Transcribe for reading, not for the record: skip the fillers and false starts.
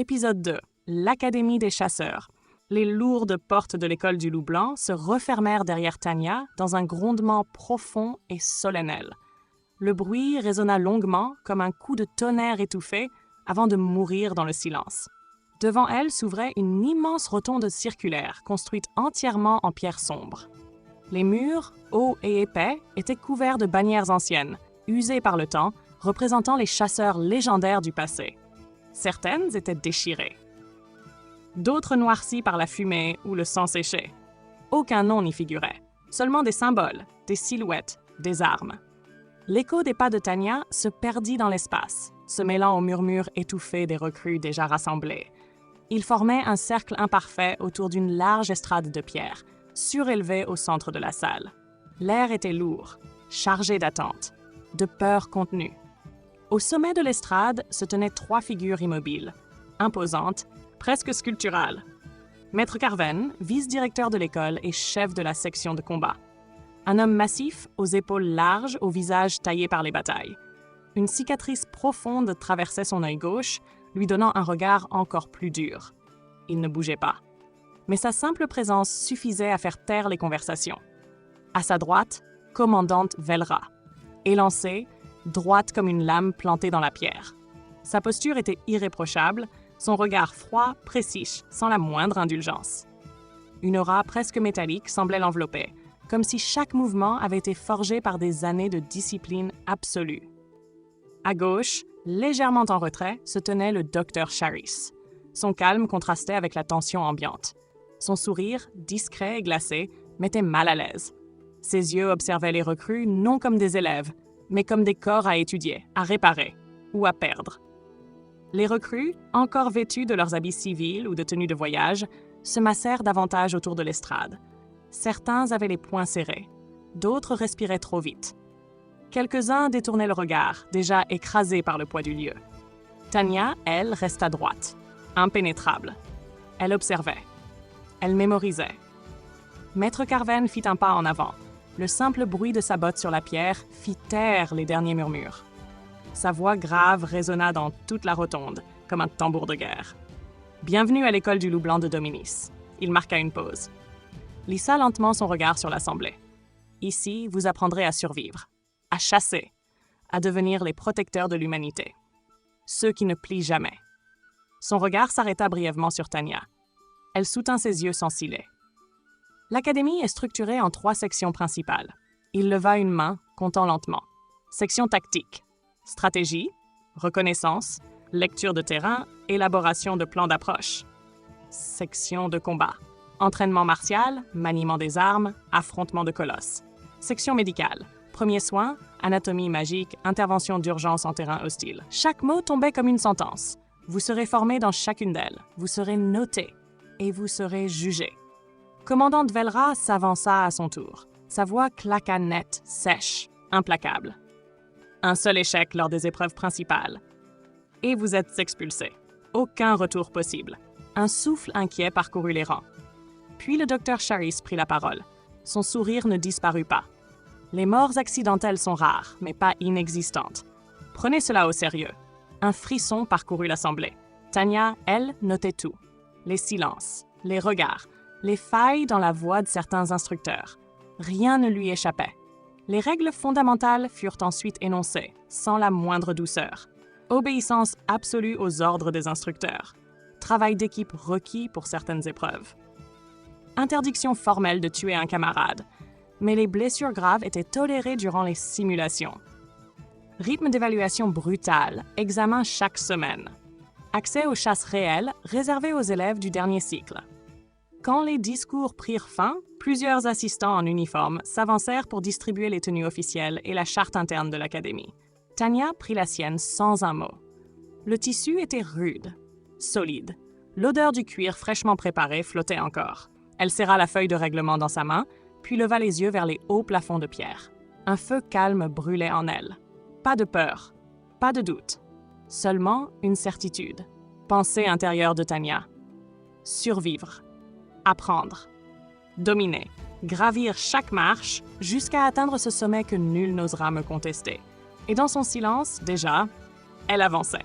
Épisode 2. L'Académie des chasseurs. Les lourdes portes de l'école du Loup Blanc se refermèrent derrière Tanya dans un grondement profond et solennel. Le bruit résonna longuement comme un coup de tonnerre étouffé avant de mourir dans le silence. Devant elle s'ouvrait une immense rotonde circulaire construite entièrement en pierre sombre. Les murs, hauts et épais, étaient couverts de bannières anciennes, usées par le temps, représentant les chasseurs légendaires du passé. Certaines étaient déchirées. D'autres noircies par la fumée ou le sang séché. Aucun nom n'y figurait, seulement des symboles, des silhouettes, des armes. L'écho des pas de Tanya se perdit dans l'espace, se mêlant au murmure étouffé des recrues déjà rassemblées. Ils formaient un cercle imparfait autour d'une large estrade de pierre, surélevée au centre de la salle. L'air était lourd, chargé d'attente, de peur contenue. Au sommet de l'estrade se tenaient 3 figures immobiles, imposantes, presque sculpturales. Maître Carven, vice-directeur de l'école et chef de la section de combat. Un homme massif, aux épaules larges, au visage taillé par les batailles. Une cicatrice profonde traversait son œil gauche, lui donnant un regard encore plus dur. Il ne bougeait pas. Mais sa simple présence suffisait à faire taire les conversations. À sa droite, commandante Velra, élancée, droite comme une lame plantée dans la pierre. Sa posture était irréprochable, son regard froid, précis, sans la moindre indulgence. Une aura presque métallique semblait l'envelopper, comme si chaque mouvement avait été forgé par des années de discipline absolue. À gauche, légèrement en retrait, se tenait le docteur Charis. Son calme contrastait avec la tension ambiante. Son sourire, discret et glacé, mettait mal à l'aise. Ses yeux observaient les recrues non comme des élèves, mais comme des corps à étudier, à réparer ou à perdre. Les recrues, encore vêtues de leurs habits civils ou de tenues de voyage, se massèrent davantage autour de l'estrade. Certains avaient les poings serrés, d'autres respiraient trop vite. Quelques-uns détournaient le regard, déjà écrasés par le poids du lieu. Tanya, elle, resta droite, impénétrable. Elle observait. Elle mémorisait. Maître Carven fit un pas en avant. Le simple bruit de sa botte sur la pierre fit taire les derniers murmures. Sa voix grave résonna dans toute la rotonde, comme un tambour de guerre. « Bienvenue à l'école du Loup Blanc de Dominis. » Il marqua une pause. Lissa lentement son regard sur l'assemblée. « Ici, vous apprendrez à survivre, à chasser, à devenir les protecteurs de l'humanité. Ceux qui ne plient jamais. » Son regard s'arrêta brièvement sur Tanya. Elle soutint ses yeux sans ciller. L'académie est structurée en 3 sections principales. Il leva une main, comptant lentement. Section tactique, stratégie, reconnaissance, lecture de terrain, élaboration de plans d'approche. Section de combat, entraînement martial, maniement des armes, affrontement de colosses. Section médicale, premiers soins, anatomie magique, intervention d'urgence en terrain hostile. Chaque mot tombait comme une sentence. Vous serez formé dans chacune d'elles, vous serez noté et vous serez jugé. Commandante Velra s'avança à son tour. Sa voix claqua net, sèche, implacable. Un seul échec lors des épreuves principales. Et vous êtes expulsé. Aucun retour possible. Un souffle inquiet parcourut les rangs. Puis le docteur Charis prit la parole. Son sourire ne disparut pas. Les morts accidentelles sont rares, mais pas inexistantes. Prenez cela au sérieux. Un frisson parcourut l'assemblée. Tanya, elle, notait tout. Les silences, les regards, les failles dans la voix de certains instructeurs. Rien ne lui échappait. Les règles fondamentales furent ensuite énoncées, sans la moindre douceur. Obéissance absolue aux ordres des instructeurs. Travail d'équipe requis pour certaines épreuves. Interdiction formelle de tuer un camarade, mais les blessures graves étaient tolérées durant les simulations. Rythme d'évaluation brutal, examen chaque semaine. Accès aux chasses réelles réservé aux élèves du dernier cycle. Quand les discours prirent fin, plusieurs assistants en uniforme s'avancèrent pour distribuer les tenues officielles et la charte interne de l'académie. Tanya prit la sienne sans un mot. Le tissu était rude, solide. L'odeur du cuir fraîchement préparé flottait encore. Elle serra la feuille de règlement dans sa main, puis leva les yeux vers les hauts plafonds de pierre. Un feu calme brûlait en elle. Pas de peur, pas de doute. Seulement une certitude. Pensée intérieure de Tanya. Survivre. Apprendre. Dominer. Gravir chaque marche jusqu'à atteindre ce sommet que nul n'osera me contester. Et dans son silence, déjà, elle avançait.